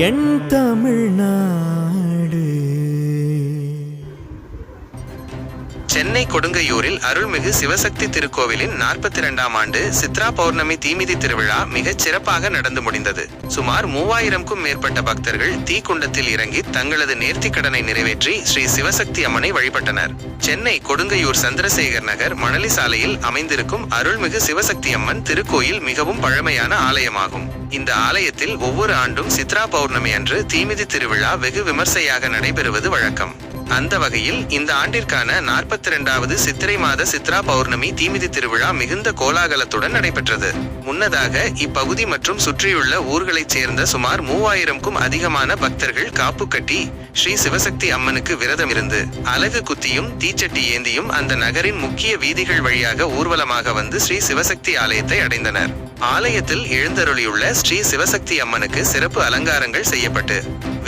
என் தமிழ்நாடு. சென்னை கொடுங்கையூரில் அருள்மிகு சிவசக்தி திருக்கோவிலின் 42ஆம் ஆண்டு சித்ரா பௌர்ணமி தீமிதி திருவிழா மிகச் சிறப்பாக நடந்து முடிந்தது. சுமார் 3000க்கும் மேற்பட்ட பக்தர்கள் தீக்குண்டத்தில் இறங்கி தங்களது நேர்த்திக் கடனை நிறைவேற்றி ஸ்ரீ சிவசக்தி அம்மனை வழிபட்டனர். சென்னை கொடுங்கையூர் சந்திரசேகர் நகர் மணலி சாலையில் அமைந்திருக்கும் அருள்மிகு சிவசக்தி அம்மன் திருக்கோயில் மிகவும் பழமையான ஆலயமாகும். இந்த ஆலயத்தில் ஒவ்வொரு ஆண்டும் சித்ரா பௌர்ணமி அன்று தீமிதி திருவிழா வெகு விமர்சையாக நடைபெறுவது வழக்கம். அந்த வகையில் இந்த ஆண்டிற்கான 42வது சித்திரை மாத சித்ரா பௌர்ணமி தீமிதி திருவிழா மிகுந்த கோலாகலத்துடன் நடைபெற்றது. முன்னதாக இப்பகுதி மற்றும் சுற்றியுள்ள ஊர்களைச் சேர்ந்த சுமார் 3000க்கும் அதிகமான பக்தர்கள் காப்பு கட்டி ஸ்ரீ சிவசக்தி அம்மனுக்கு விரதமிருந்து அலகு குத்தியும் தீச்சட்டி ஏந்தியும் அந்த நகரின் முக்கிய வீதிகள் வழியாக ஊர்வலமாக வந்து ஸ்ரீ சிவசக்தி ஆலயத்தை அடைந்தனர். ஆலயத்தில் எழுந்தருளியுள்ள ஸ்ரீ சிவசக்தி அம்மனுக்கு சிறப்பு அலங்காரங்கள் செய்யப்பட்டு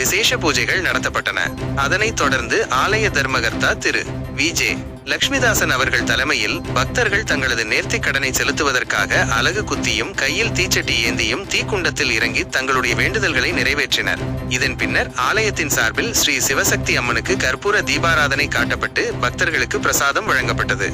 விசேஷ பூஜைகள் நடத்தப்பட்டன. அதனைத் தொடர்ந்து ஆலய தர்மகர்த்தா திரு வி.ஜே. லட்சுமிதாசன் அவர்கள் தலைமையில் பக்தர்கள் தங்களது நேர்த்திக் கடனை செலுத்துவதற்காக அலகு குத்தியும் கையில் தீச்சட்டி ஏந்தியும் தீக்குண்டத்தில் இறங்கி தங்களுடைய வேண்டுதல்களை நிறைவேற்றினர். இதன் பின்னர் ஆலயத்தின் சார்பில் ஸ்ரீ சிவசக்தி அம்மனுக்கு கற்பூர தீபாராதனை காட்டப்பட்டு பக்தர்களுக்கு பிரசாதம் வழங்கப்பட்டது.